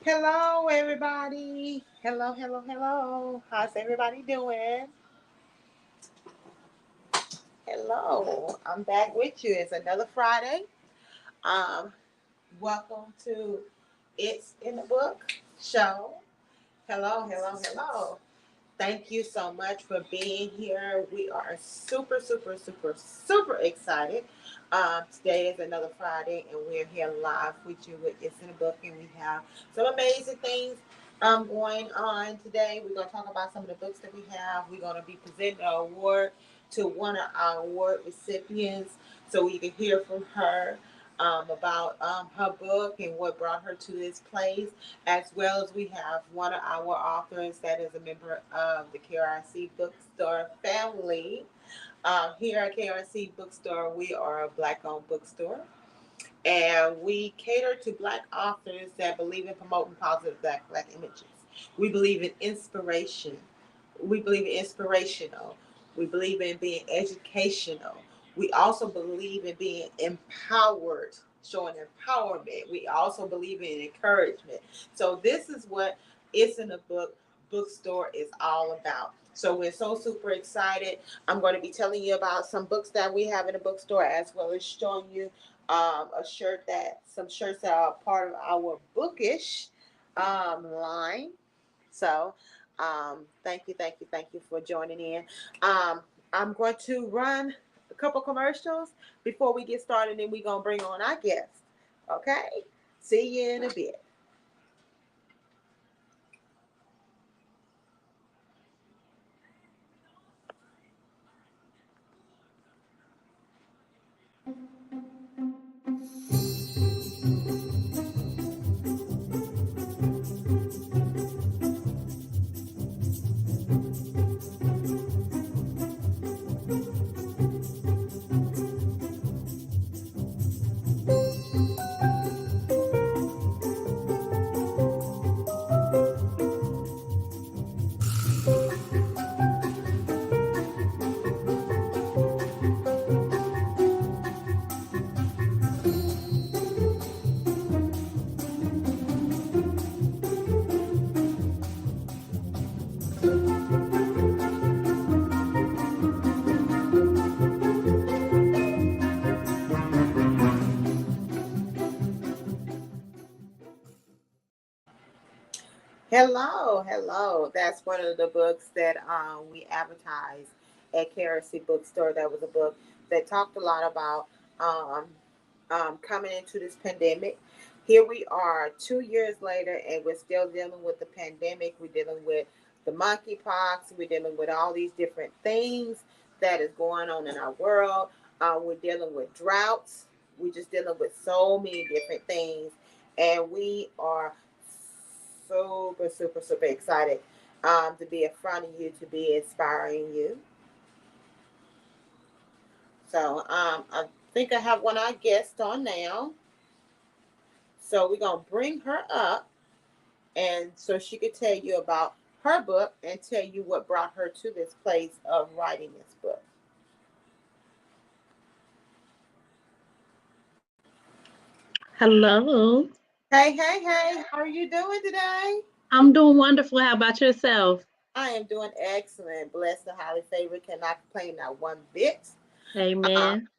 Hello, everybody. Hello, hello, hello. How's everybody doing? Hello. I'm back with you. It's another Friday. Um, Welcome to It's in the Book show. Hello, hello, hello. Thank you so much for being here. We are super, super, super, super excited. Today is another Friday, and we're here live with you with It's in the Book, and we have some amazing things going on today. We're going to talk about some of the books that we have. We're going to be presenting an award to one of our award recipients so we can hear from her about her book and what brought her to this place, as well as we have one of our authors that is a member of the KRC Bookstore family. Here at KRC Bookstore, we are a Black-owned bookstore, and we cater to Black authors that believe in promoting positive Black images. We believe in inspiration. We believe in inspirational. We believe in being educational. We also believe in being empowered, showing empowerment. We also believe in encouragement. So this is what It's in the Bookstore is all about. So we're so super excited. I'm going to be telling you about some books that we have in the bookstore, as well as showing you some shirts that are part of our bookish line. So, thank you, thank you, thank you for joining in. I'm going to run a couple commercials before we get started, and we're going to bring on our guest. Okay? See you in a bit. Hello, hello. That's one of the books that we advertised at KRC Bookstore. That was a book that talked a lot about um, coming into this pandemic. Here we are 2 years later, and we're still dealing with the pandemic. We're dealing with the monkeypox. We're dealing with all these different things that is going on in our world. We're dealing with droughts. We're just dealing with so many different things, and we are super, super, super excited to be in front of you, to be inspiring you. So I think I have one of our guests on now. So we're going to bring her up, and so she could tell you about her book and tell you what brought her to this place of writing this book. Hello. Hey, hey, hey, how are you doing today? I'm doing wonderful. How about yourself? I am doing excellent. Blessed and highly favored. Cannot complain not one bit. Uh, Amen.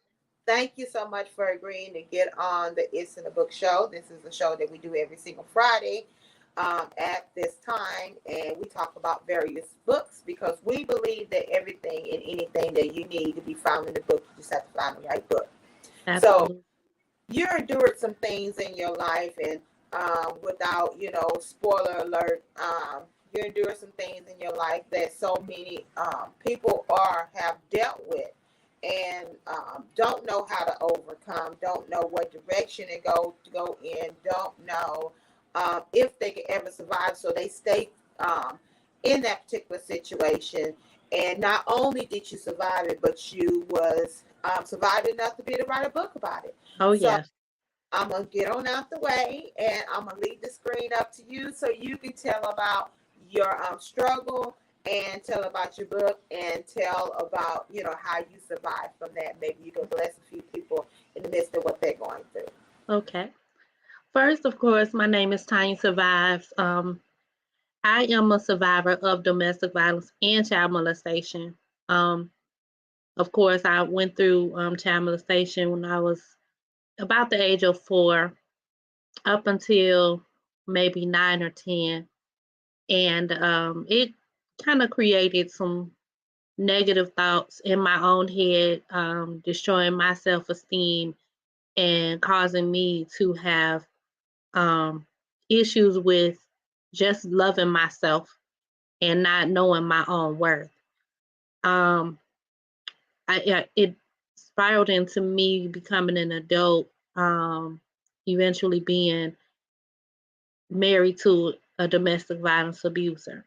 Thank you so much for agreeing to get on the It's in the Book show. This is a show that we do every single Friday at this time, and we talk about various books because we believe that everything and anything that you need to be found in the book, you just have to find the right book. So Absolutely. you endured some things in your life, and without, spoiler alert, you endured some things in your life that so many people have dealt with, and don't know how to overcome, don't know what direction to go in, don't know if they can ever survive, so they stay in that particular situation. And not only did you survive it, but you was survived enough to be able to write a book about it. Oh, So yes. I'm gonna get on out the way, and I'm gonna leave the screen up to you so you can tell about your struggle, and tell about your book, and tell about how you survived from that. Maybe you can bless a few people in the midst of what they're going through. Okay. First, of course, my name is Tanya Survives. I am a survivor of domestic violence and child molestation. Um, of course, I went through child molestation when I was about the age of 4, up until maybe 9 or 10, and it kind of created some negative thoughts in my own head, destroying my self-esteem and causing me to have um, issues with just loving myself and not knowing my own worth. Um, it spiraled into me becoming an adult, eventually being married to a domestic violence abuser.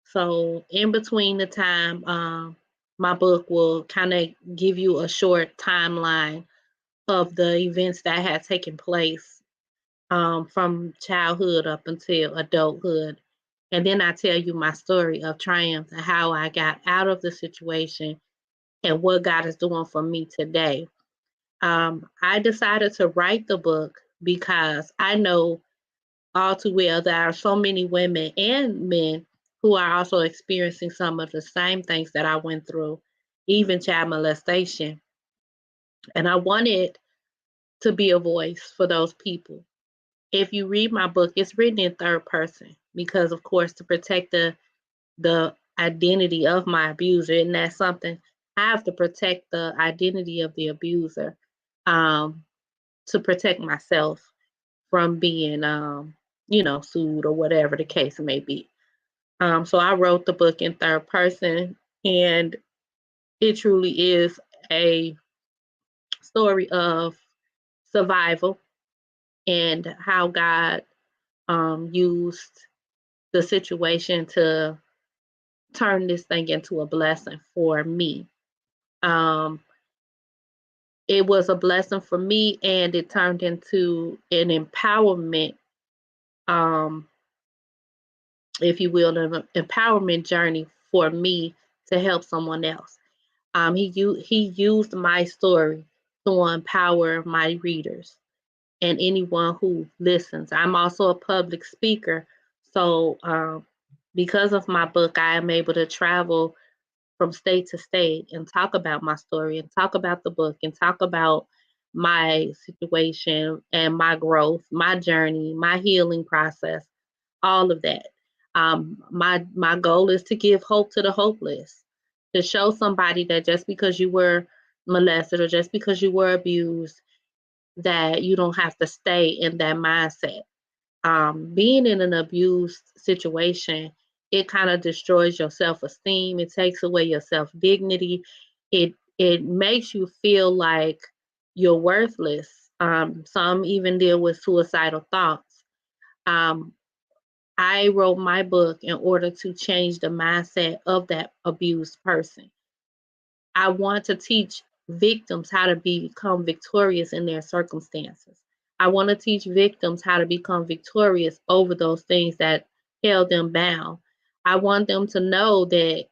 So in between the time, my book will kind of give you a short timeline of the events that had taken place, from childhood up until adulthood. And then I tell you my story of triumph and how I got out of the situation and what God is doing for me today. I decided to write the book because I know all too well there are so many women and men who are also experiencing some of the same things that I went through, even child molestation. And I wanted to be a voice for those people. If you read my book, it's written in third person because, of course, to protect the identity of my abuser, and that's something I have to protect the identity of the abuser, um, to protect myself from being, sued or whatever the case may be. So I wrote the book in third person, and it truly is a story of survival and how God used the situation to turn this thing into a blessing for me. Um, it was a blessing for me, and it turned into an empowerment, um, if you will, an empowerment journey for me to help someone else. He used my story to empower my readers and anyone who listens. I'm also a public speaker, so because of my book, I am able to travel from state to state and talk about my story and talk about the book and talk about my situation and my growth, my journey, my healing process, all of that. My goal is to give hope to the hopeless, to show somebody that just because you were molested or just because you were abused, that you don't have to stay in that mindset. Being in an abused situation, it kind of destroys your self-esteem. It takes away your self-dignity. It makes you feel like you're worthless. Some even deal with suicidal thoughts. Um, I wrote my book in order to change the mindset of that abused person. I want to teach victims how to become victorious in their circumstances. I want to teach victims how to become victorious over those things that held them bound. I want them to know that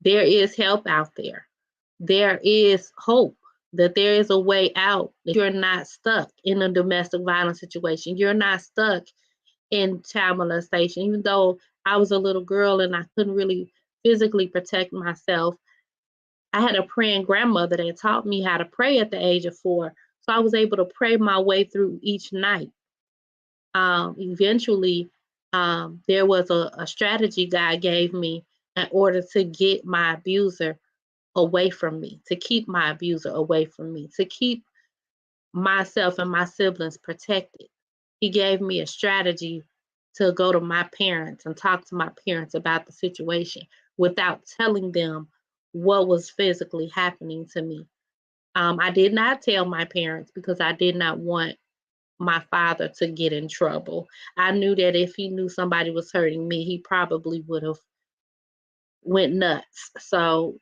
there is help out there. There is hope, that there is a way out, that you're not stuck in a domestic violence situation. You're not stuck in child molestation. Even though I was a little girl and I couldn't really physically protect myself, I had a praying grandmother that taught me how to pray at the age of 4. So I was able to pray my way through each night. Eventually, there was a strategy God gave me in order to get my abuser away from me, to keep my abuser away from me, to keep myself and my siblings protected. He gave me a strategy to go to my parents and talk to my parents about the situation without telling them what was physically happening to me. I did not tell my parents because I did not want my father to get in trouble. I knew that if he knew somebody was hurting me, he probably would have went nuts. So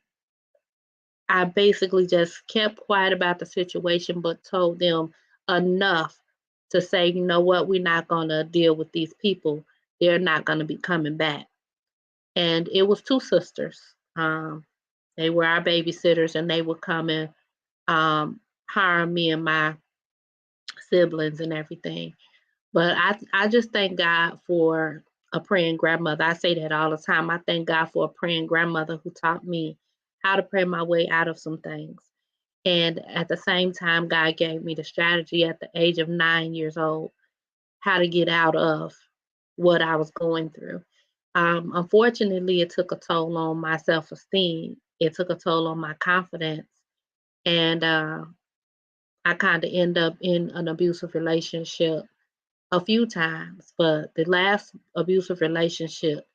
I basically just kept quiet about the situation, but told them enough to say, you know what, we're not going to deal with these people. They're not going to be coming back. And it was 2 sisters. They were our babysitters, and they would come and harm me and my siblings and everything. But I just thank God for a praying grandmother. I say that all the time. I thank God for a praying grandmother who taught me how to pray my way out of some things. And at the same time, God gave me the strategy at the age of 9 years old how to get out of what I was going through. Unfortunately, it took a toll on my self esteem, it took a toll on my confidence. And I kind of end up in an abusive relationship a few times. But the last abusive relationship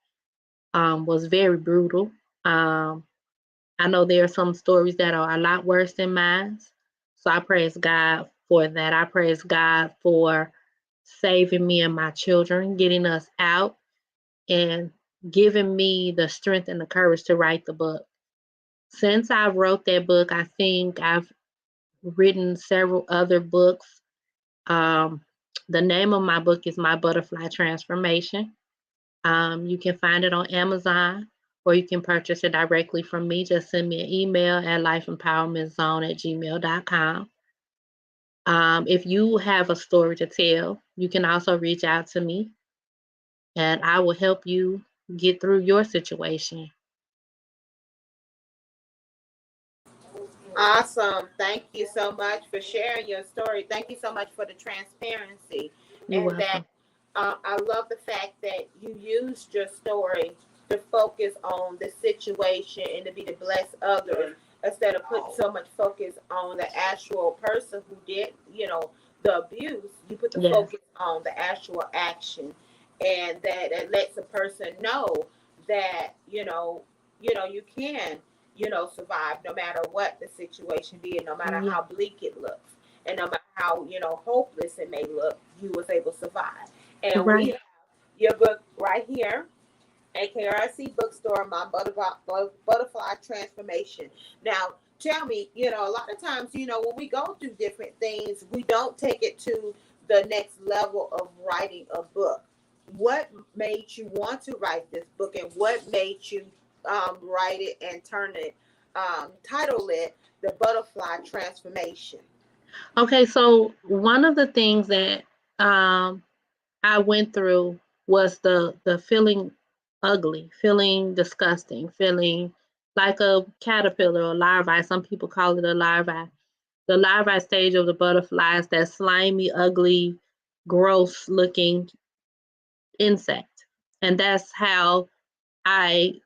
was very brutal. Um, I know there are some stories that are a lot worse than mine. So I praise God for that. I praise God for saving me and my children, getting us out, and giving me the strength and the courage to write the book. Since I wrote that book, I think I've written several other books. Um, the name of my book is My Butterfly Transformation. You can find it on Amazon or you can purchase it directly from me. Just send me an email at lifeempowermentzone@gmail.com. If you have a story to tell, you can also reach out to me and I will help you get through your situation. Awesome. Thank you so much for sharing your story. Thank you so much for the transparency. You're And that welcome. I love the fact that you used your story to focus on the situation and to be to bless others instead of putting so much focus on the actual person who did, the abuse. You put the Yes. focus on the actual action, and that lets a person know that you can survive no matter what the situation be, no matter Yeah. how bleak it looks, and no matter how, hopeless it may look, you was able to survive. And we Right. have your book right here at KRC Bookstore, My Butterfly Transformation. Now, tell me, a lot of times, when we go through different things, we don't take it to the next level of writing a book. What made you want to write this book, and what made you write it and turn it, title it The Butterfly Transformation? Okay, so one of the things that um I went through was the feeling ugly, feeling disgusting, feeling like a caterpillar or larvae. Some people call it a larvae. The larvae stage of the butterfly is that slimy, ugly, gross looking insect. And that's how I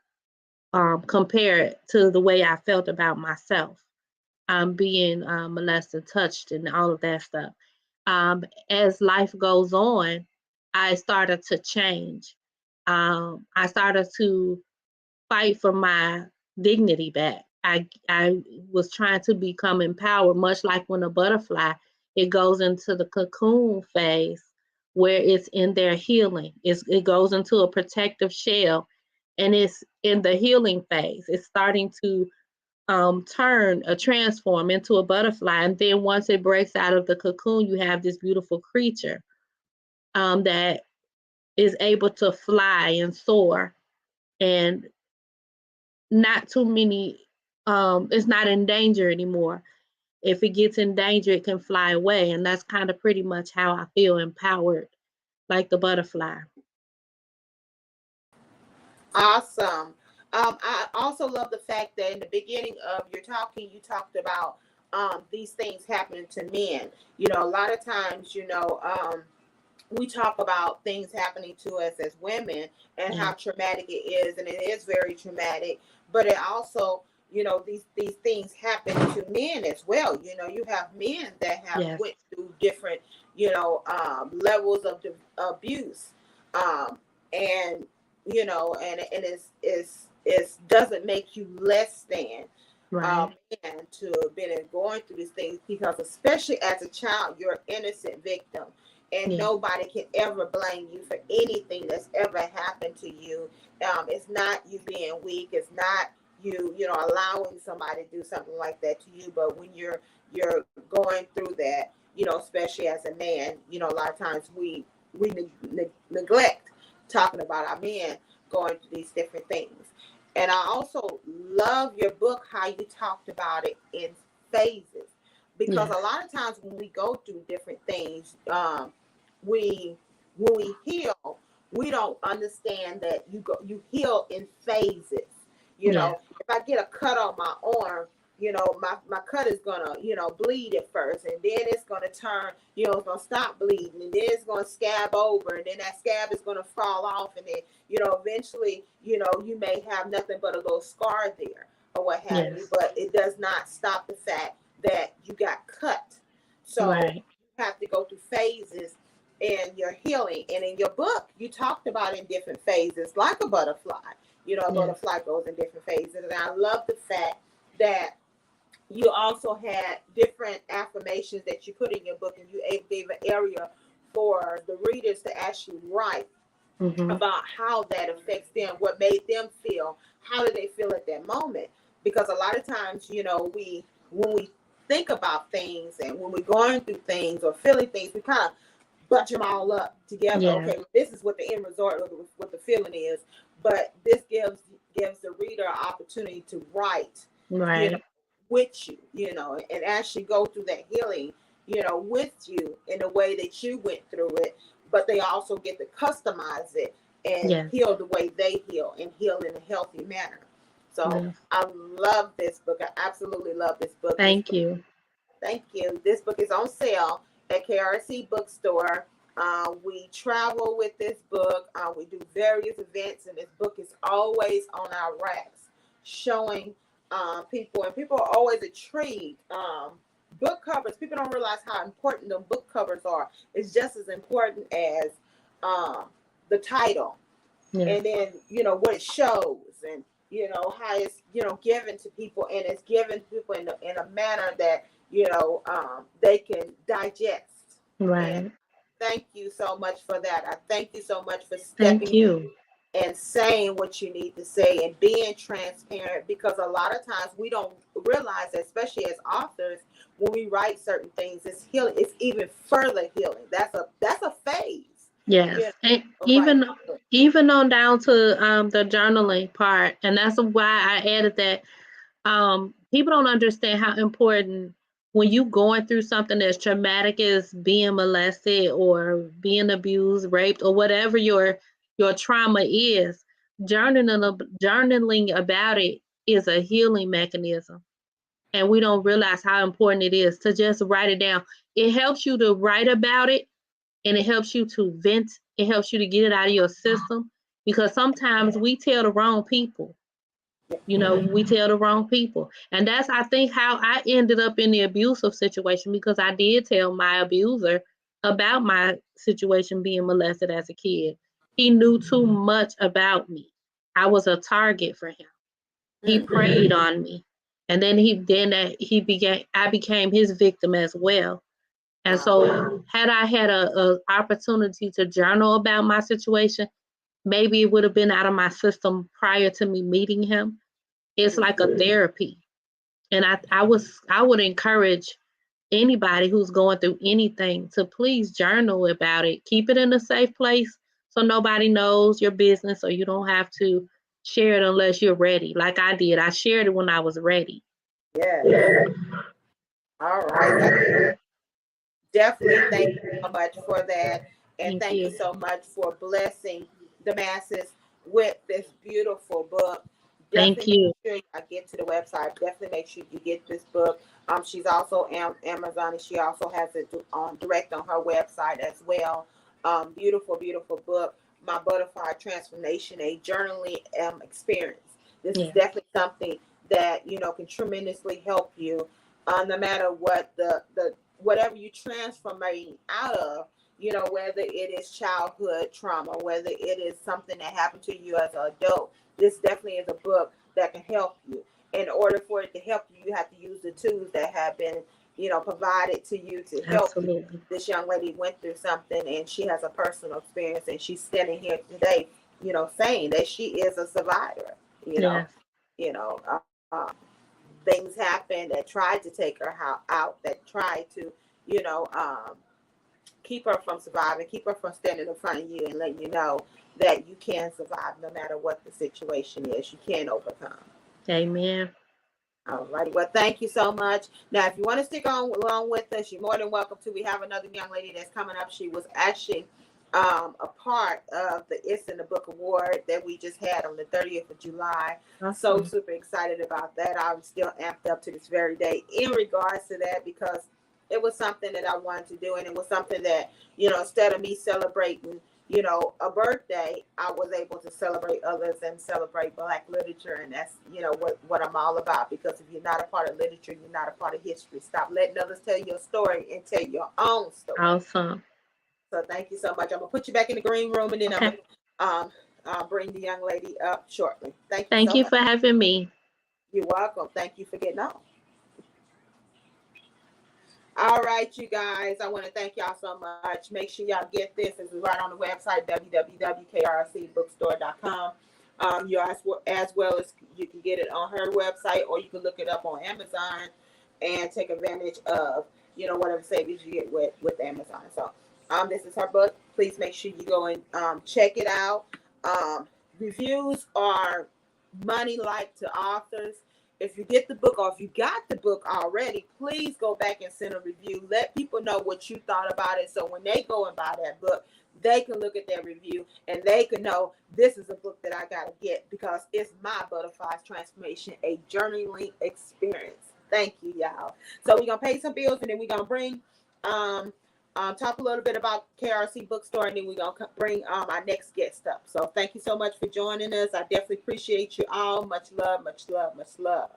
compare it to the way I felt about myself, being molested, touched, and all of that stuff. As life goes on, I started to change. I started to fight for my dignity back. I was trying to become empowered, much like when a butterfly it goes into the cocoon phase where it's in their healing. It goes into a protective shell and it's in the healing phase. It's starting to transform into a butterfly. And then once it breaks out of the cocoon, you have this beautiful creature that is able to fly and soar. And not too many, it's not in danger anymore. If it gets in danger, it can fly away. And that's kind of pretty much how I feel empowered, like the butterfly. Awesome. I also love the fact that in the beginning of your talking, you talked about these things happening to men. A lot of times, we talk about things happening to us as women and Yeah. how traumatic it is, and it is very traumatic. But it also, these things happen to men as well. You have men that have Yes. went through different, levels of abuse, and and it's doesn't make you less than Right. man to have been going through these things, because especially as a child, you're an innocent victim, and Yeah. nobody can ever blame you for anything that's ever happened to you. It's not you being weak. It's not allowing somebody to do something like that to you. But when you're going through that, especially as a man, a lot of times we neglect talking about our men going through these different things. And I also love your book, how you talked about it in phases. Because a Yes. lot of times when we go through different things, when we heal, we don't understand that you heal in phases. You Yeah. know, if I get a cut on my arm, you know, my cut is gonna, you know, bleed at first, and then it's gonna turn, you know, it's gonna stop bleeding, and then it's gonna scab over, and then that scab is gonna fall off, and then, you know, eventually, you know, you may have nothing but a little scar there or what have you, Yes. but it does not stop the fact that you got cut. So Right. you have to go through phases in your healing. And in your book, you talked about in different phases, like a butterfly. You know, a Yes. butterfly goes in different phases. And I love the fact that you also had different affirmations that you put in your book, and you gave an area for the readers to actually write Mm-hmm. about how that affects them, what made them feel, how do they feel at that moment. Because a lot of times, you know, when we think about things and when we're going through things or feeling things, we kind of bunch them all up together. Yeah. Okay, this is what the end result of what the feeling is, but this gives the reader an opportunity to write, you know, Right. with you, you know, and actually go through that healing, you know, with you in a way that you went through it, but they also get to customize it and Yes. heal the way they heal and heal in a healthy manner. So Yes. I love this book. I absolutely love this book. Thank you. Thank you. This book is on sale at KRC Bookstore. We travel with this book. We do various events, and this book is always on our racks, showing people, and people are always intrigued. Book covers, people don't realize how important the book covers are. It's just as important as the title, Yes. and then, you know, what it shows, and, you know, how it's, you know, given to people, and it's given to people in a manner that, you know, they can digest. And Right. thank you so much for that. I thank you so much for Thank stepping you. and saying what you need to say and being transparent, because a lot of times we don't realize that, especially as authors, when we write certain things, it's healing, it's even further healing. That's a phase, you Yes. know, And of writing a book. even on down to the journaling part, and that's why I added that. People don't understand how important, when you going through something as traumatic as being molested or being abused, raped, or whatever your trauma is, journaling about it is a healing mechanism. And we don't realize how important it is to just write it down. It helps you to write about it, and it helps you to vent. It helps you to get it out of your system, because sometimes we tell the wrong people. You know, we tell the wrong people. And that's, I think, how I ended up in the abusive situation, because I did tell my abuser about my situation being molested as a kid. He knew too much about me. I was a target for him. He preyed on me. And then he began I became his victim as well. And Wow. so had I had a opportunity to journal about my situation, maybe it would have been out of my system prior to me meeting him. It's like a therapy. And I would encourage anybody who's going through anything to please journal about it. Keep it in a safe place so nobody knows your business, or you don't have to share it unless you're ready. Like I did. I shared it when I was ready. Yes. All right. Definitely thank you so much for that. And Thank thank you you. so much for blessing the masses with this beautiful book. Thank Definitely you. make sure I get to the website. Definitely make sure you get this book. She's also on Amazon, and she also has it on direct on her website as well. Beautiful, beautiful book. My Butterfly Transformation, a journaling experience. This is Yeah, definitely something that, you know, can tremendously help you, no matter what the whatever you transforming out of, you know, whether it is childhood trauma, whether it is something that happened to you as an adult. This definitely is a book that can help you. In order for it to help you, you have to use the tools that have been, you know, provided to you to help you. absolutely. This young lady went through something, and she has a personal experience, and she's standing here today, you know, saying that she is a survivor. You know, Yes, you know, things happened that tried to take her out, that tried to, you know, keep her from surviving, keep her from standing in front of you and letting you know that you can survive no matter what the situation is. You can overcome. amen. All righty. Well, thank you so much. Now, if you want to stick on along with us, you're more than welcome to. We have another young lady that's coming up. She was actually a part of the It's in the Book Award that we just had on the 30th of July. So super excited about that. I'm still amped up to this very day in regards to that, because it was something that I wanted to do, and it was something that, instead of me celebrating a birthday, I was able to celebrate others and celebrate Black literature. And that's, what I'm all about. Because if you're not a part of literature, you're not a part of history. Stop letting others tell your story and tell your own story. Awesome. So thank you so much. I'm going to put you back in the green room, and then I'm going to bring the young lady up shortly. Thank you for having me. You're welcome. Thank you for getting on. All right, you guys, I want to thank y'all so much. Make sure y'all get this. It's right on the website, www.krcbookstore.com. As well as you can get it on her website, or you can look it up on Amazon and take advantage of, whatever savings you get with Amazon. So this is her book. Please make sure you go and check it out. Reviews are money like to authors. If you get the book, or if you got the book already, please go back and send a review. Let people know what you thought about it. So when they go and buy that book, they can look at that review and they can know this is a book that I got to get, because it's my Butterflies Transformation, a journaling experience. Thank you, y'all. So we're going to pay some bills, and then we're going to bring, talk a little bit about KRC Bookstore, and then we're going to bring our next guest up. So thank you so much for joining us. I definitely appreciate you all. Much love, much love, much love.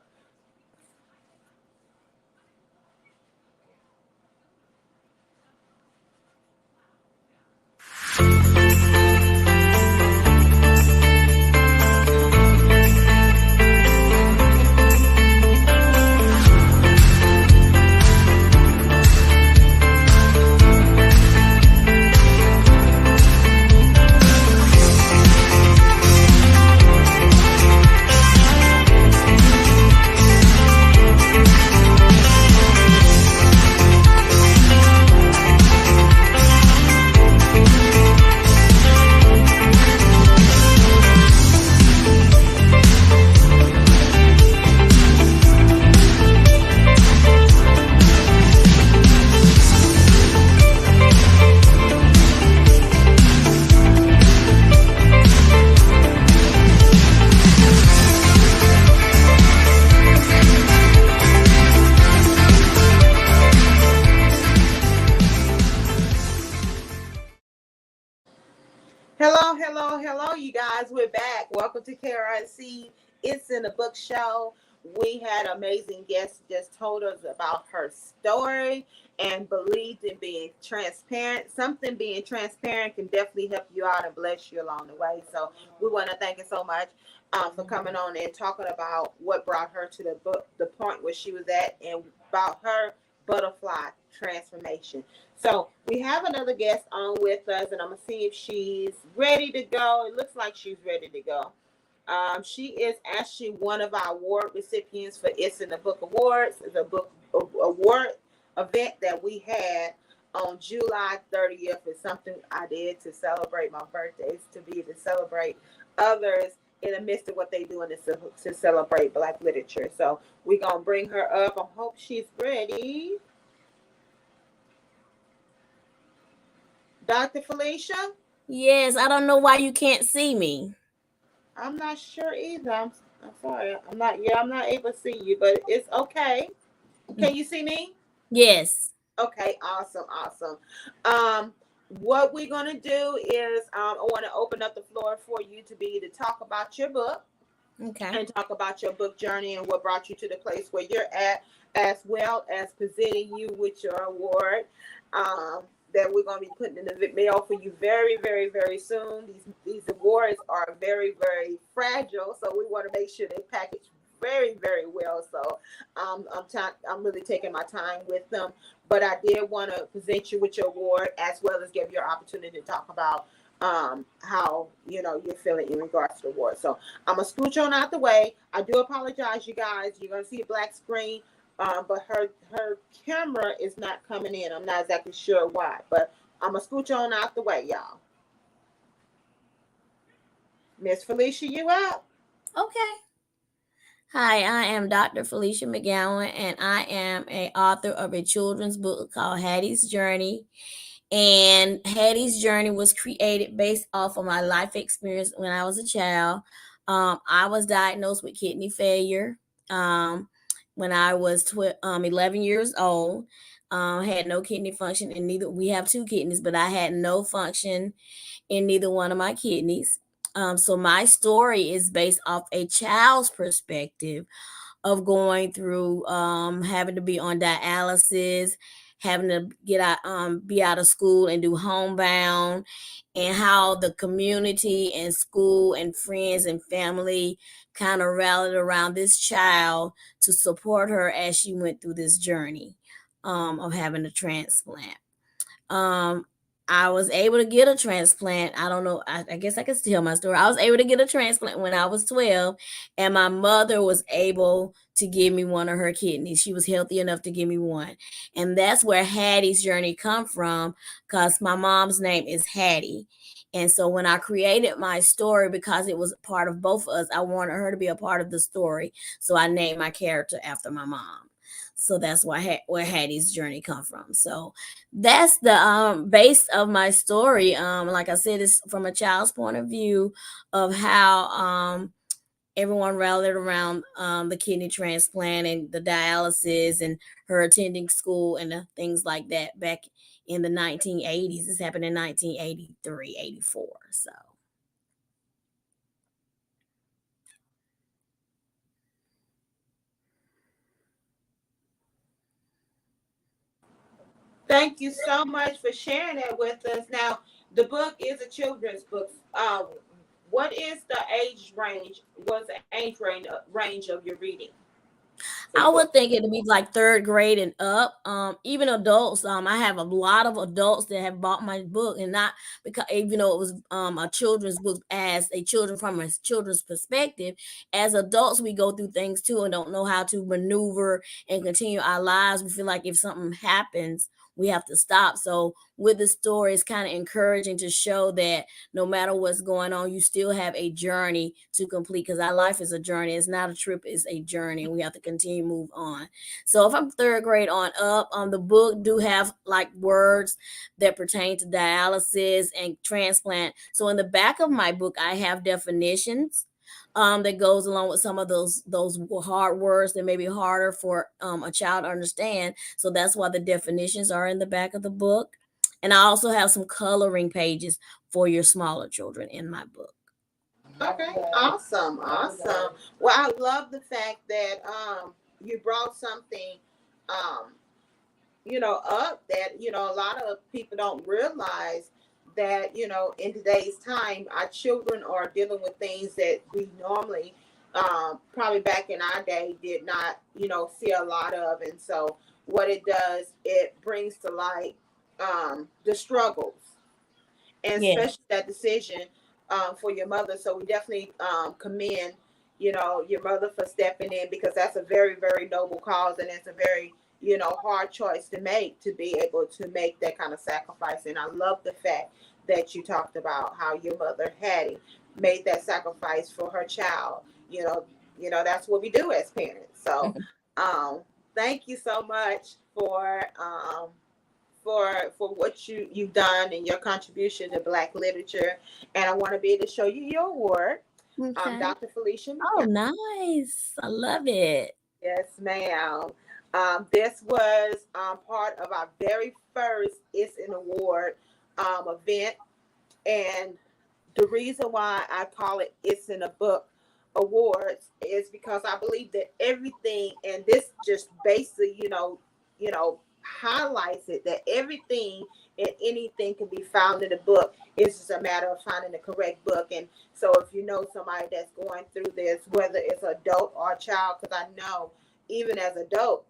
Hello, you guys. We're back. Welcome to KRC. It's in the book show. We had an amazing guest just told us about her story and believed in being transparent. Something being transparent can definitely help you out and bless you along the way. So we want to thank you so much for coming on and talking about what brought her to the point where she was at, and about her butterfly transformation. So we have another guest on with us, and I'm going to see if she's ready to go. It looks like she's ready to go. She is actually one of our award recipients for It's in the Book Awards. It's a book award event that we had on July 30th. It's something I did to celebrate my birthdays, to be able to celebrate others in the midst of what they're doing to celebrate Black literature. So we're going to bring her up. I hope she's ready. Dr. Felicia? Yes, I don't know why you can't see me. I'm not sure either. I'm sorry. I'm not able to see you, but it's okay. Can you see me? Yes. Okay, awesome. What we're going to do is I want to open up the floor for you to be to talk about your book. Okay. And talk about your book journey and what brought you to the place where you're at, as well as presenting you with your award that we're going to be putting in the mail for you very, very, very soon. These awards are very, very fragile, so we want to make sure they package very, very well. So I'm really taking my time with them, but I did want to present you with your award, as well as give you an opportunity to talk about how you're feeling in regards to the award. So I'm gonna scooch on out the way. I do apologize, you guys. You're gonna see a black screen, but her camera is not coming in. I'm not exactly sure why, but I'm gonna scooch on out the way, y'all. Miss Felicia, you up? Okay. Hi, I am Dr. Felicia McGowan, and I am a author of a children's book called Hattie's Journey. And Hattie's Journey was created based off of my life experience when I was a child. I was diagnosed with kidney failure when I was 11 years old. Had no kidney function, and neither we have two kidneys, but I had no function in neither one of my kidneys. So my story is based off a child's perspective of going through having to be on dialysis, having to get out, be out of school and do homebound, and how the community and school and friends and family kind of rallied around this child to support her as she went through this journey of having a transplant. Um, I was able to get a transplant. I don't know. I guess I can tell my story. I was able to get a transplant when I was 12, and my mother was able to give me one of her kidneys. She was healthy enough to give me one. And that's where Hattie's journey come from, because my mom's name is Hattie. And so when I created my story, because it was part of both of us, I wanted her to be a part of the story. So I named my character after my mom. So that's where Hattie's journey come from. So that's the base of my story. Like I said, it's from a child's point of view of how everyone rallied around the kidney transplant and the dialysis and her attending school and things like that back in the 1980s. This happened in 1983, 84. So Thank you so much for sharing that with us. Now, the book is a children's book. What is the age range? What's the range of your reading? I would think it'd be like third grade and up. Even adults. I have a lot of adults that have bought my book, and not because even though it was a children's book, as a children from a children's perspective. As adults, we go through things too and don't know how to maneuver and continue our lives. We feel like if something happens, we have to stop. So with the story, it's kind of encouraging to show that no matter what's going on, you still have a journey to complete, because our life is a journey. It's not a trip, it's a journey. And we have to continue to move on. So if I'm third grade on up, the book do have like words that pertain to dialysis and transplant. So in the back of my book, I have definitions that goes along with some of those hard words that may be harder for a child to understand. So that's why the definitions are in the back of the book. And I also have some coloring pages for your smaller children in my book. Okay, awesome, awesome. Well, I love the fact that you brought something um up that a lot of people don't realize that in today's time our children are dealing with things that we normally probably back in our day did not see a lot of. And so what it does, it brings to light the struggles, and Yeah. especially that decision for your mother. So we definitely commend your mother for stepping in, because that's a very, very noble cause, and it's a very hard choice to make, to be able to make that kind of sacrifice. And I love the fact that you talked about how your mother Hattie made that sacrifice for her child. That's what we do as parents. So thank you so much for what you've done and your contribution to Black literature. And I want to be able to show you your award. Okay. Dr. Felicia Oh, McGowan. nice. I love it. Yes, ma'am. This was part of our very first It's an Award event. And the reason why I call it It's in a Book Awards is because I believe that everything, and this just basically, highlights it, that everything and anything can be found in a book. It's just a matter of finding the correct book. And so if you know somebody that's going through this, whether it's adult or a child, because I know even as adult,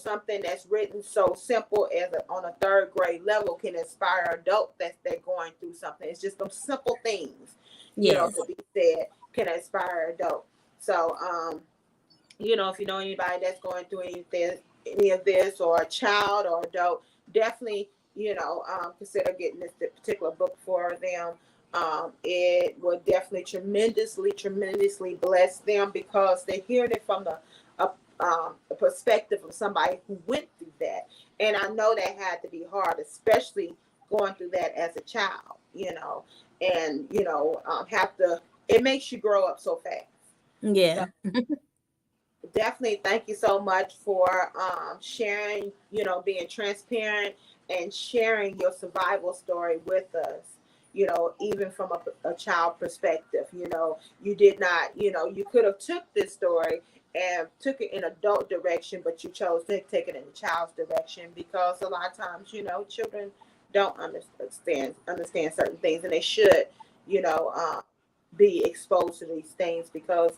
something that's written so simple as on a third grade level can inspire adult that they're going through something. It's just some simple things, Yes. to be said can inspire adult. So, if you know anybody that's going through any of this, or a child or adult, definitely, consider getting this particular book for them. It will definitely tremendously bless them because they're hearing it from the perspective of somebody who went through that. And I know that had to be hard, especially going through that as a child, and, it makes you grow up so fast. Yeah. So, definitely thank you so much for sharing, being transparent and sharing your survival story with us, even from a child perspective. You did not, you could have took this story and took it in adult direction, but you chose to take it in the child's direction because a lot of times, children don't understand certain things, and they should, you know, be exposed to these things because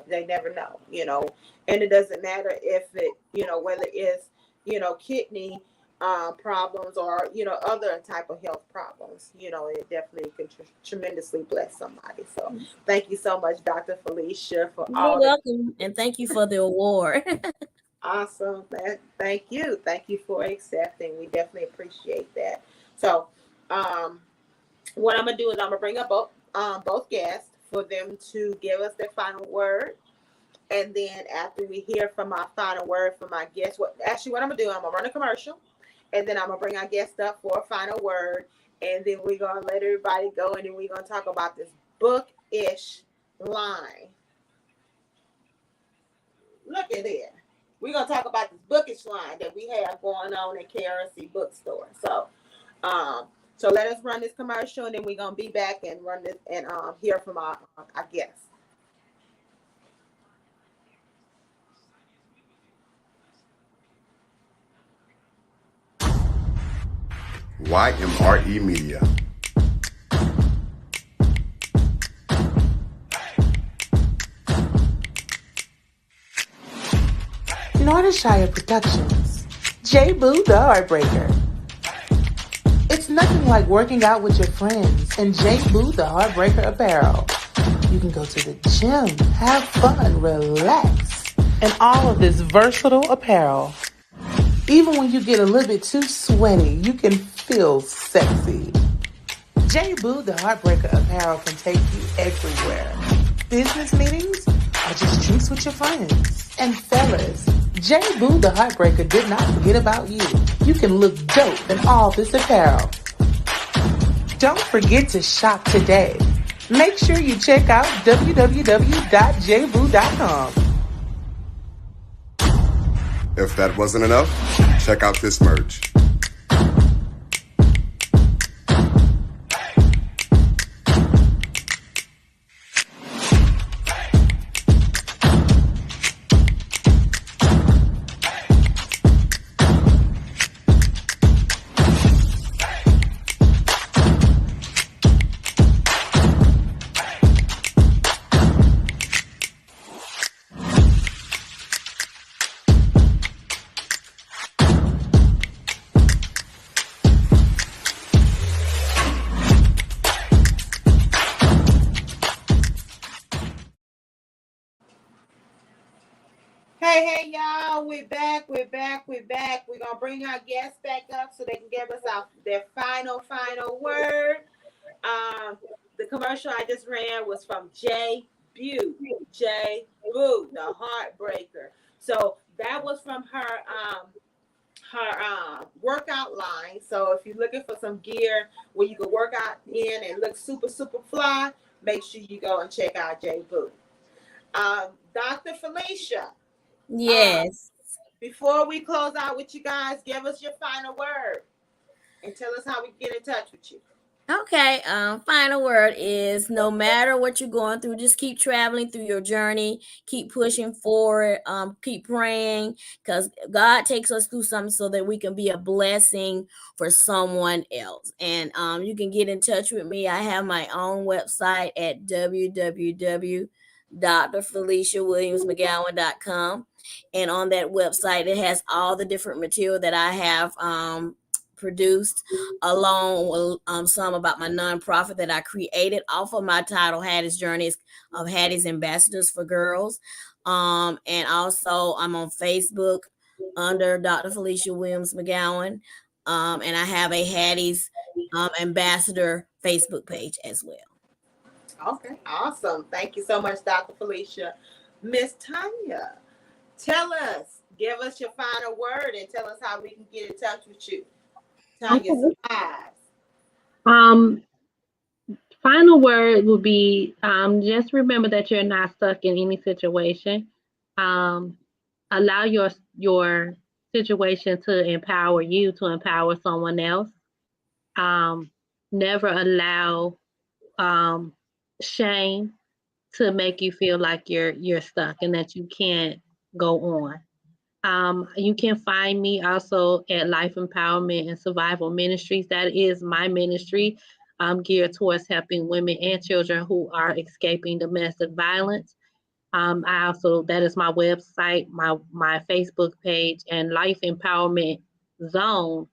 they never know, and it doesn't matter if it, whether it's, kidney problems or other type of health problems. It definitely can tremendously bless somebody. So thank you so much, Dr. Felicia, for You're all welcome, and thank you for the award. awesome. Thank you for accepting. We definitely appreciate that. So what I'm gonna do is I'm gonna bring up both guests for them to give us their final word. And then after we hear from our final word from our guests, what I'm gonna do, I'm gonna run a commercial, and then I'm gonna bring our guest up for a final word, and then we're gonna let everybody go, and then we're gonna talk about this bookish line. Look at it. We're gonna talk about this bookish line that we have going on at KRC Bookstore. So let us run this commercial, and then we're gonna be back and run this and hear from our guests. YMRE Media. Nordershire Productions. J. Boo the Heartbreaker. It's nothing like working out with your friends in J. Boo the Heartbreaker apparel. You can go to the gym, have fun, relax, and all of this versatile apparel. Even when you get a little bit too sweaty, you can feel sexy. J. Boo the Heartbreaker apparel can take you everywhere. Business meetings or just drinks with your friends. And fellas, J. Boo the Heartbreaker did not forget about you. You can look dope in all this apparel. Don't forget to shop today. Make sure you check out www.jboo.com. If that wasn't enough, check out this merch. Hey, y'all, we're back. We're gonna bring our guests back up so they can give us their final word. The commercial I just ran was from J. Boo, the Heartbreaker. So that was from her workout line. So if you're looking for some gear where you can work out in and look super fly, make sure you go and check out J. Boo. Dr. Felicia. Yes. Before we close out with you guys, give us your final word and tell us how we can get in touch with you. Okay. Final word is no matter what you're going through, just keep traveling through your journey. Keep pushing forward. Keep praying because God takes us through something so that we can be a blessing for someone else. And you can get in touch with me. I have my own website at www.drfeliciawilliamsmcgowan.com. And on that website, it has all the different material that I have produced, along with some about my nonprofit that I created off of my title, Hattie's Journeys of Hattie's Ambassadors for Girls. And also I'm on Facebook under Dr. Felicia Williams McGowan. And I have a Hattie's Ambassador Facebook page as well. Okay, awesome. Thank you so much, Dr. Felicia. Miss Tanya, give us your final word and tell us how we can get in touch with you. Tanya Survives. Final word would be just remember that you're not stuck in any situation. Allow your situation to empower you to empower someone else. Never allow shame to make you feel like you're stuck and that you can't go on. You can find me also at Life Empowerment and Survival Ministries. That is my ministry, geared towards helping women and children who are escaping domestic violence. That is my website, my Facebook page, and Life Empowerment Zone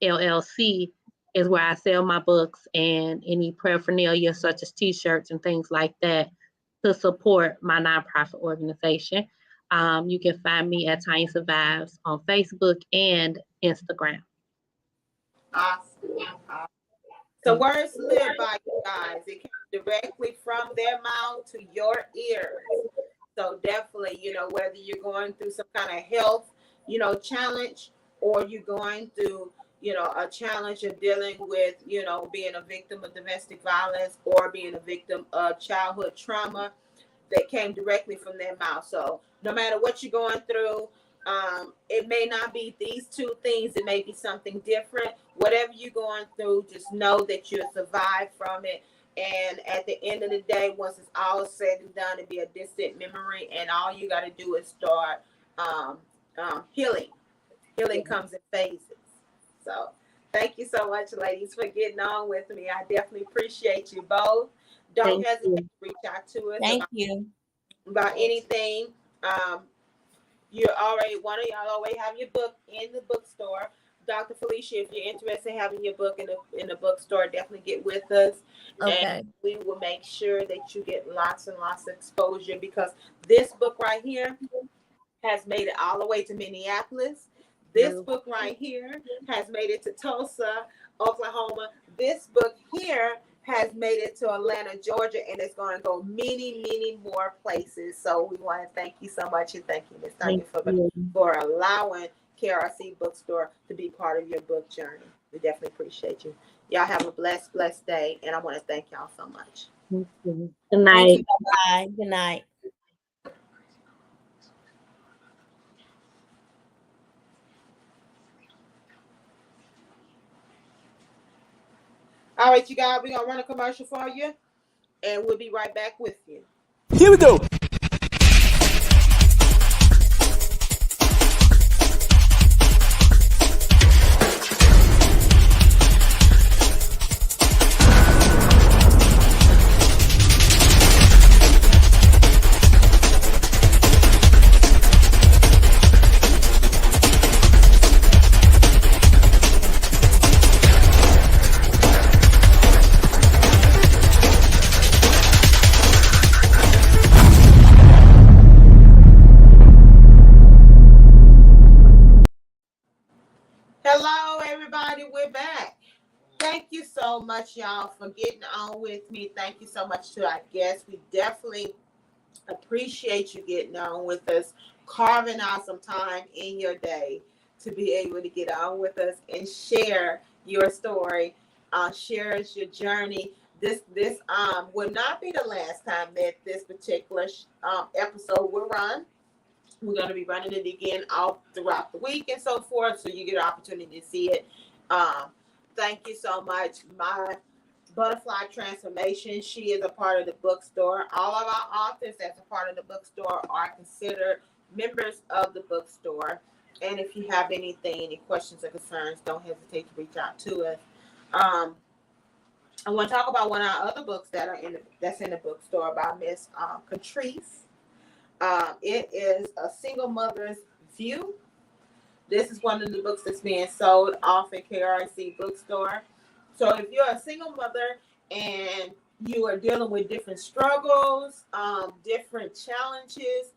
LLC is where I sell my books and any paraphernalia such as t-shirts and things like that to support my nonprofit organization. You can find me at Tanya Survives on Facebook and Instagram. Awesome. So words live by you guys. It comes directly from their mouth to your ears. So definitely, whether you're going through some kind of health, challenge, or you're going through, a challenge of dealing with, being a victim of domestic violence or being a victim of childhood trauma, that came directly from their mouth. So no matter what you're going through, it may not be these two things. It may be something different. Whatever you're going through, just know that you'll survive from it. And at the end of the day, once it's all said and done, it'll be a distant memory. And all you got to do is start healing. Healing comes in phases. So thank you so much, ladies, for getting on with me. I definitely appreciate you both. Don't hesitate to reach out to us. Thank you. About anything. You're already, one of y'all always have your book in the bookstore. Dr. Felicia, if you're interested in having your book in the bookstore, definitely get with us. Okay. And we will make sure that you get lots and lots of exposure, because this book right here has made it all the way to Minneapolis. This book right here has made it to Tulsa, Oklahoma. This book here has made it to Atlanta, Georgia, and it's going to go many, many more places. So we want to thank you so much, and thank you, Ms. Tanya, for allowing KRC Bookstore to be part of your book journey. We definitely appreciate you. Y'all have a blessed day, and I want to thank y'all so much. Good night. Bye. Good night. All right, you guys, we're going to run a commercial for you, and we'll be right back with you. Here we go. Hello, everybody. We're back. Thank you so much, y'all, for getting on with me. Thank you so much to our guests. We definitely appreciate you getting on with us, carving out some time in your day to be able to get on with us and share your story, share your journey. This will not be the last time that this particular episode will run. We're going to be running it again all throughout the week and so forth, so you get an opportunity to see it. Thank you so much. My Butterfly Transformation, she is a part of the bookstore. All of our authors that's a part of the bookstore are considered members of the bookstore. And if you have any questions or concerns, don't hesitate to reach out to us. I want to talk about one of our other books that's in the bookstore by Miss Catrice. It is A Single Mother's View. This is one of the books that's being sold off at KRC Bookstore. So if you're a single mother and you are dealing with different struggles, different challenges,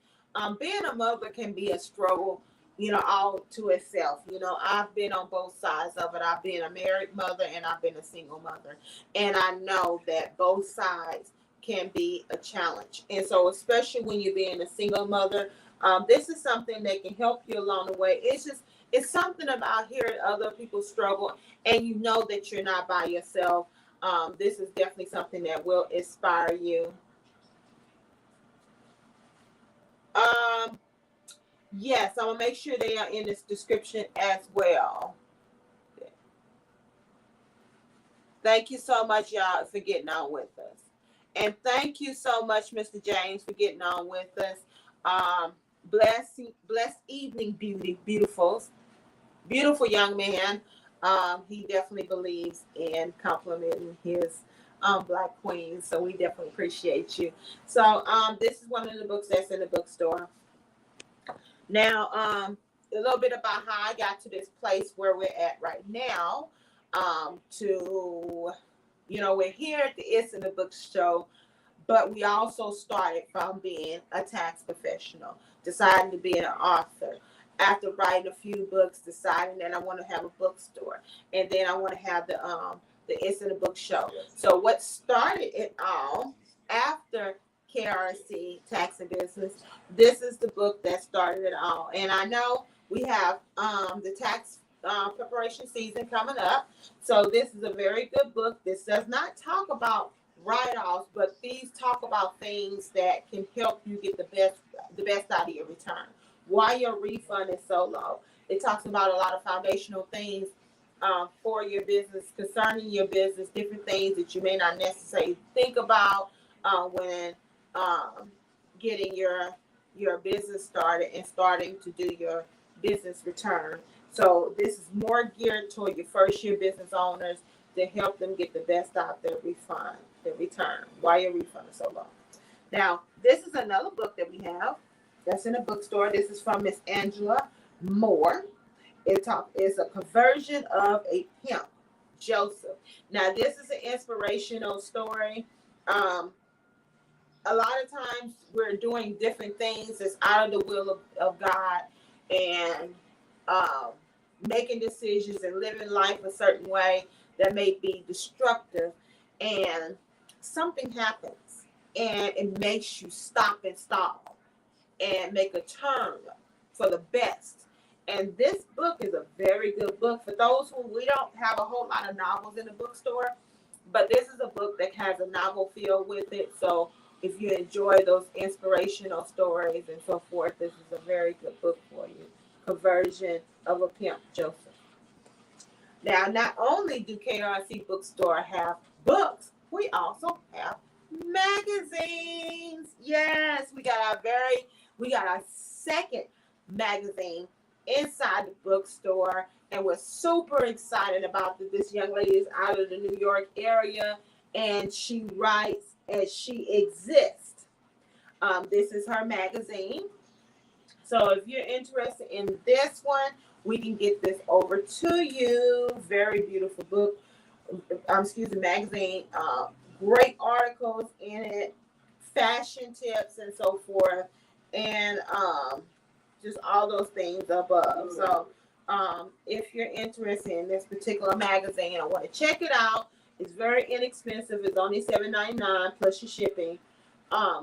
being a mother can be a struggle all to itself. I've been on both sides of it. I've been a married mother and I've been a single mother. And I know that both sides can be a challenge. And so, especially when you're being a single mother, this is something that can help you along the way. It's something about hearing other people struggle and you know that you're not by yourself. This is definitely something that will inspire you. Yes, I'm going to make sure they are in this description as well. Thank you so much, y'all, for getting on with us. And thank you so much, Mr. James, for getting on with us. Blessed evening, beautiful young man. He definitely believes in complimenting his Black queens, so we definitely appreciate you. So this is one of the books that's in the bookstore. Now, a little bit about how I got to this place where we're at right now. We're here at the It's in the Book show, but we also started from being a tax professional, deciding to be an author. After writing a few books, deciding that I want to have a bookstore, and then I want to have the It's in the Book show. So what started it all after KRC Tax and Business, this is the book that started it all. And I know we have the tax preparation season coming up, so this is a very good book. This does not talk about write-offs, but these talk about things that can help you get the best out of your return. Why your refund is so low. It talks about a lot of foundational things for your business, concerning your business, different things that you may not necessarily think about when getting your business started and starting to do your business return. So this is more geared toward your first year business owners to help them get the best out of their return. Why your refund is so low. Now, this is another book that we have that's in a bookstore. This is from Miss Angela Moore. It's a conversion of a pimp, Joseph. Now, this is an inspirational story. A lot of times we're doing different things that's out of the will of God, and making decisions and living life a certain way that may be destructive, and something happens and it makes you stop and stall and make a turn for the best. And this book is a very good book for those who, we don't have a whole lot of novels in the bookstore, but this is a book that has a novel feel with it. So if you enjoy those inspirational stories and so forth, this is a very good book for you. Conversion of a Pimp, Joseph. Now, not only do KRC Bookstore have books, we also have magazines. Yes, we got our second magazine inside the bookstore, and we're super excited about that. This young lady is out of the New York area, and she writes as she exists. This is her magazine. So if you're interested in this one, we can get this over to you. Very beautiful book. Magazine. Great articles in it, fashion tips and so forth, and just all those things above. So if you're interested in this particular magazine, I want to check it out. It's very inexpensive. It's only $7.99 plus your shipping.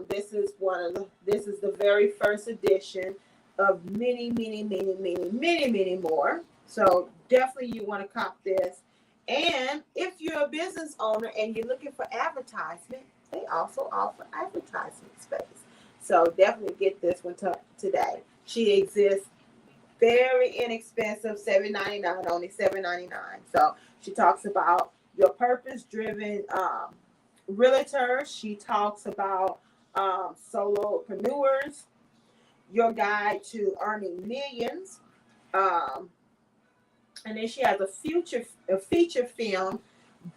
This is the very first edition of many more. So definitely you want to cop this. And if you're a business owner and you're looking for advertisement, they also offer advertisement space. So definitely get this one today. She exists, very inexpensive, $7.99, only $7.99. So she talks about your purpose-driven realtor. She talks about solopreneurs, your guide to earning millions. And then she has a feature film,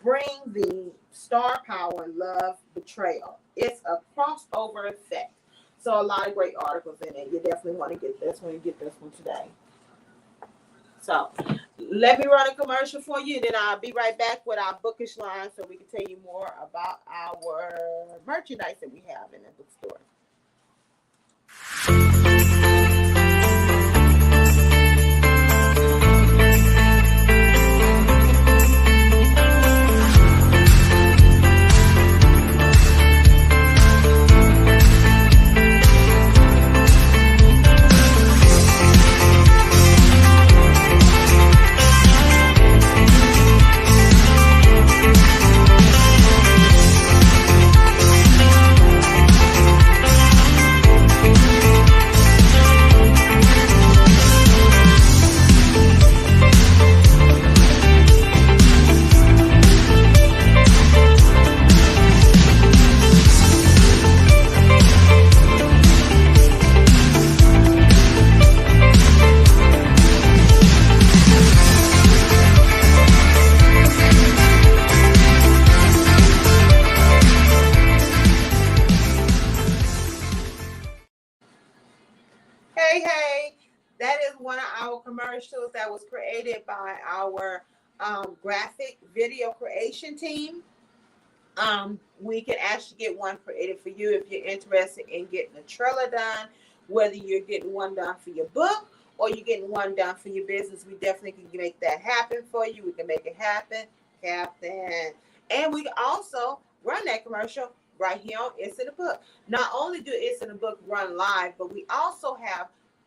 Bring the Star Power, Love, Betrayal. It's a crossover effect. So a lot of great articles in it. You definitely want to get this one and get this one today. So let me run a commercial for you. Then I'll be right back with our bookish line so we can tell you more about our merchandise that we have in the bookstore. commercials that was created by our graphic video creation team. We can actually get one created for you if you're interested in getting a trailer done, whether you're getting one done for your book or you're getting one done for your business. We definitely can make that happen for you. We can make it happen, Captain. And we can also run that commercial right here on It's in the Book. Not only do It's in the Book run live, but we also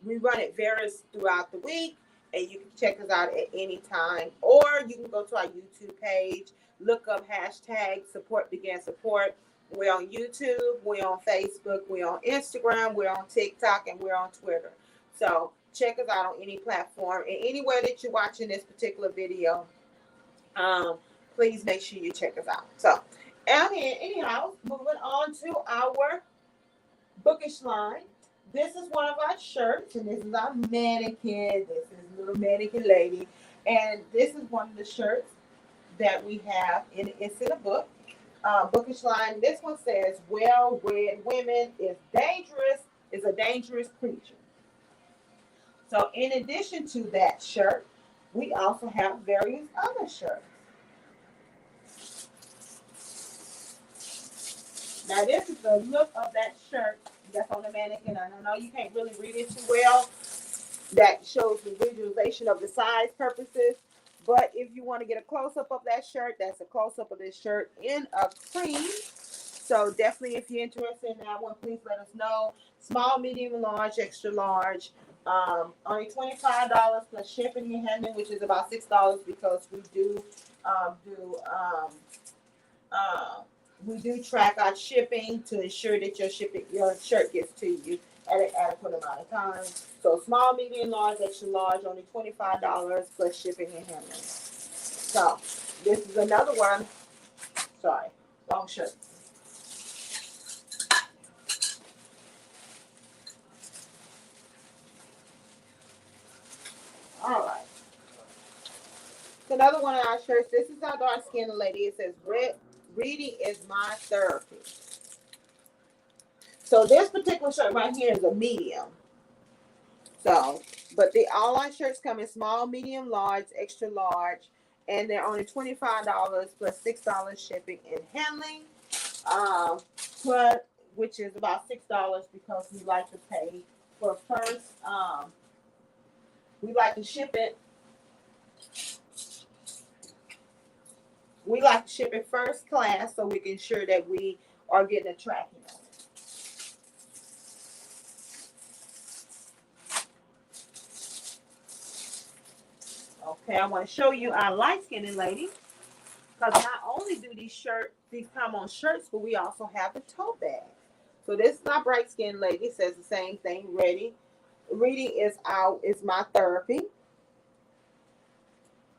we run it various throughout the week, and you can check us out at any time, or you can go to our YouTube page, look up hashtag support begin support. We're on YouTube, we're on Facebook, we're on Instagram, we're on TikTok, and we're on Twitter. So check us out on any platform and anywhere that you're watching this particular video. Please make sure you check us out. So, and anyhow, moving on to our bookish line. This is one of our shirts, and this is our mannequin. This is little mannequin lady, and this is one of the shirts that we have in It's in a Book. Bookish line. This one says, "Well-read women is a dangerous creature." So, in addition to that shirt, we also have various other shirts. Now, this is the look of that shirt that's on the mannequin. I know you can't really read it too well. That shows the visualization of the size purposes. But if you want to get a close-up of that shirt, that's a close-up of this shirt in a cream. So definitely, if you're interested in that one, please let us know. Small, medium, large, extra large. Only $25 plus shipping and handling, which is about $6 because we do track our shipping to ensure that your shirt gets to you at an adequate amount of time. So small, medium, large, extra large, only $25 plus shipping and handling. So this is another one. Sorry, wrong shirt. All right. It's another one of our shirts. This is our dark skinned lady. It says, "Reading is my therapy." So this particular shirt right here is a medium. So, but all our shirts come in small, medium, large, extra large, and they're only $25 plus $6 shipping and handling. Which is about $6 because we like to pay for first. We like to ship it. We like to ship it first class so we can ensure that we are getting a tracking on it. Okay, I want to show you our light-skinned lady, because not only do these come on shirts, but we also have a tote bag. So this is our bright-skinned lady. It says the same thing. Reading is my therapy.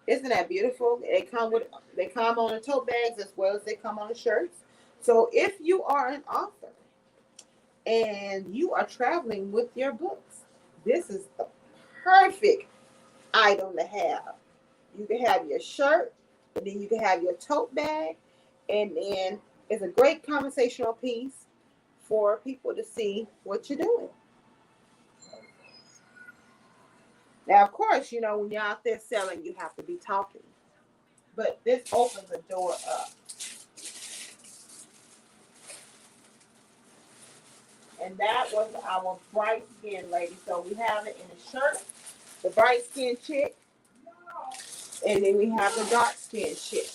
Isn't that beautiful? They come on the tote bags as well as they come on the shirts. So if you are an author and you are traveling with your books, this is the perfect item to have. You can have your shirt, and then you can have your tote bag, and then it's a great conversational piece for people to see what you're doing. Now, of course, when you're out there selling, you have to be talking. But this opens the door up. And that was our bright skin lady. So we have it in a shirt, the bright skin chick, and then we have the dark skin chick.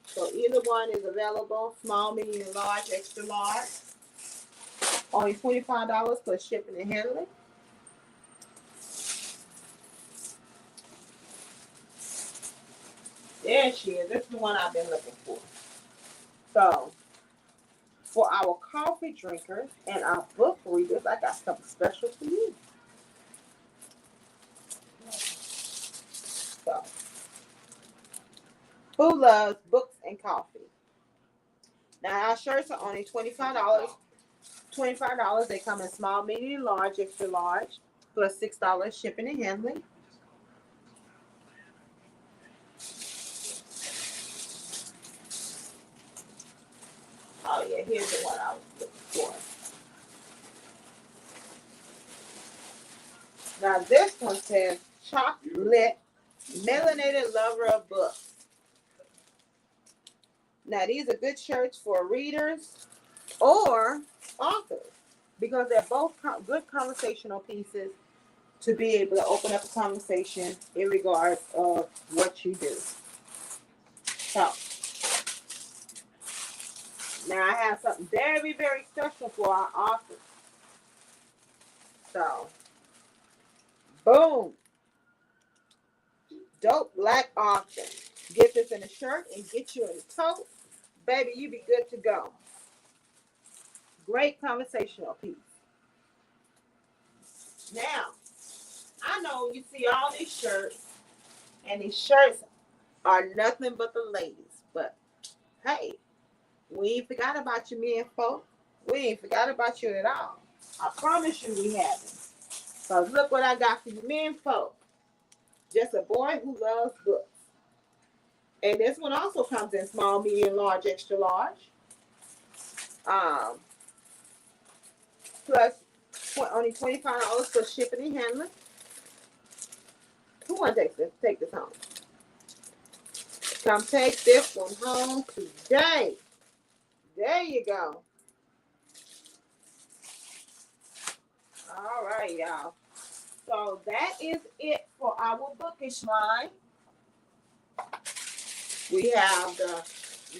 So either one is available, small, medium, large, extra large. Only $25 plus shipping and handling. There she is. This is the one I've been looking for. So, for our coffee drinkers and our book readers, I got something special for you. So, who loves books and coffee? Now, our shirts are only $25. $25. They come in small, medium, large, extra large, plus $6 shipping and handling. Oh yeah, here's the one I was looking for. Now this one says chocolate melanated lover of books. Now these are good shirts for readers or authors because they're both good conversational pieces to be able to open up a conversation in regards of what you do. So now I have something very, very special for our authors. So, boom. Dope Black author. Get this in a shirt and get you in a tote. Baby, you be good to go. Great conversational piece. Now, I know you see all these shirts, and these shirts are nothing but the ladies. But, hey, we ain't forgot about you men folk. We ain't forgot about you at all. I promise you we haven't. So look what I got for you men folk. Just a boy who loves books. And this one also comes in small, medium, large, extra large. Plus only $25 for shipping and handling. Who wants to take this home? Come take this one home today. There you go. All right, y'all. So that is it for our bookish line. We have the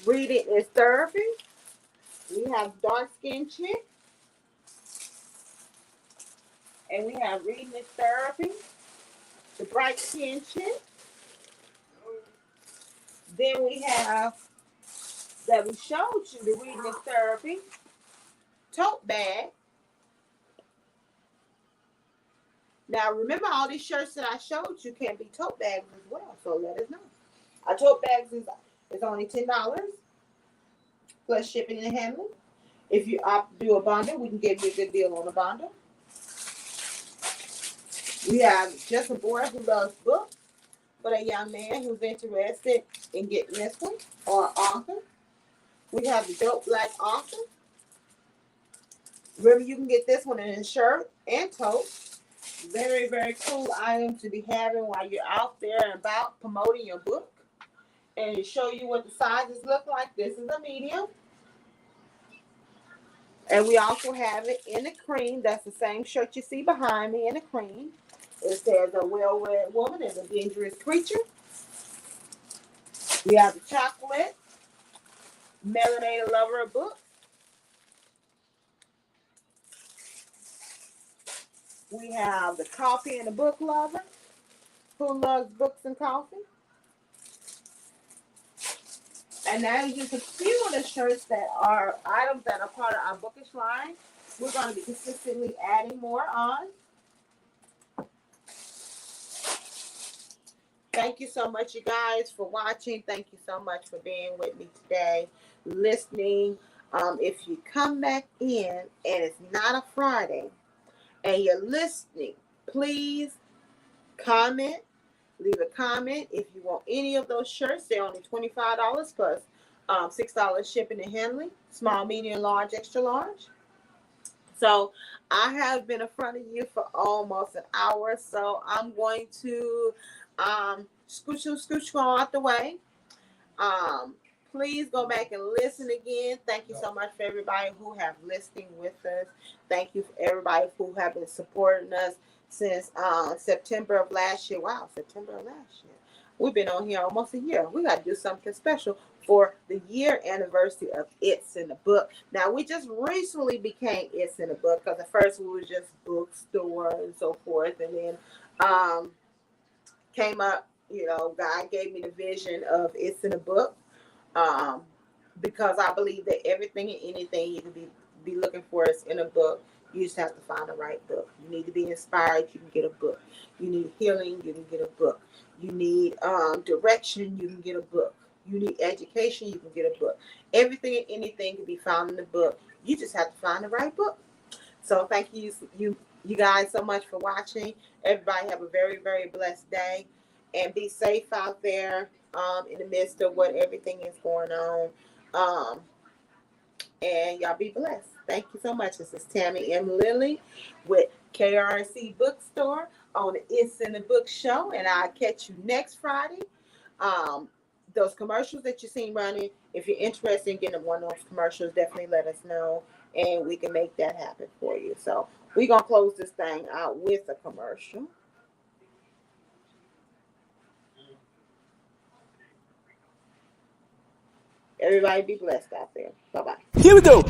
Reading is Therapy. We have Dark Skin Chick. And we have Reading is Therapy. The Bright Skin Chick. Then we have that we showed you the Reading is Therapy tote bag. Now, remember all these shirts that I showed you can be tote bags as well, so let us know. Our tote bags is only $10 plus shipping and handling. If you opt to do a bundle, we can give you a good deal on a bundle. We have Just a Boy Who Loves Books for a young man who's interested in getting this one, or an author. We have the Dope Black author. Remember, you can get this one in a shirt and tote. Very, very cool item to be having while you're out there and about promoting your book. And to show you what the sizes look like, this is a medium. And we also have it in the cream. That's the same shirt you see behind me in the cream. It says a well-read woman is a dangerous creature. We have the chocolate melanated lover of books. We have the coffee and the book lover who loves books and coffee. And now just a few of the shirts that are items that are part of our bookish line. We're going to be consistently adding more on. Thank you so much, you guys, for watching. Thank you so much for being with me today, listening. If you come back in and it's not a Friday and you're listening, please comment. Leave a comment. If you want any of those shirts, they're only $25 plus $6 shipping and handling. Small, medium, large, extra large. So I have been in front of you for almost an hour. So I'm going to scooch on out the way. Please go back and listen again. Thank you so much for everybody who have listening with us. Thank you for everybody who have been supporting us since September of last year. Wow, September of last year. We've been on here almost a year. We got to do something special for the year anniversary of It's in the Book. Now, we just recently became It's in the Book because at first we were just bookstore and so forth. And then came up, God gave me the vision of It's in the Book because I believe that everything and anything you can be looking for is in a book. You just have to find the right book. You need to be inspired, you can get a book. You need healing, you can get a book. You need direction, you can get a book. You need education, you can get a book. Everything and anything can be found in the book. You just have to find the right book. So thank you guys so much for watching. Everybody have a very, very blessed day. And be safe out there in the midst of what everything is going on. And y'all be blessed. Thank you so much. This is Tammy M. Lilly with KRC Bookstore. on the It's in the Book show, and I'll catch you next Friday. Those commercials that you seen running, if you're interested in getting one of those commercials, definitely let us know, and we can make that happen for you. So we're going to close this thing out with a commercial. Everybody be blessed out there. Bye-bye. Here we go.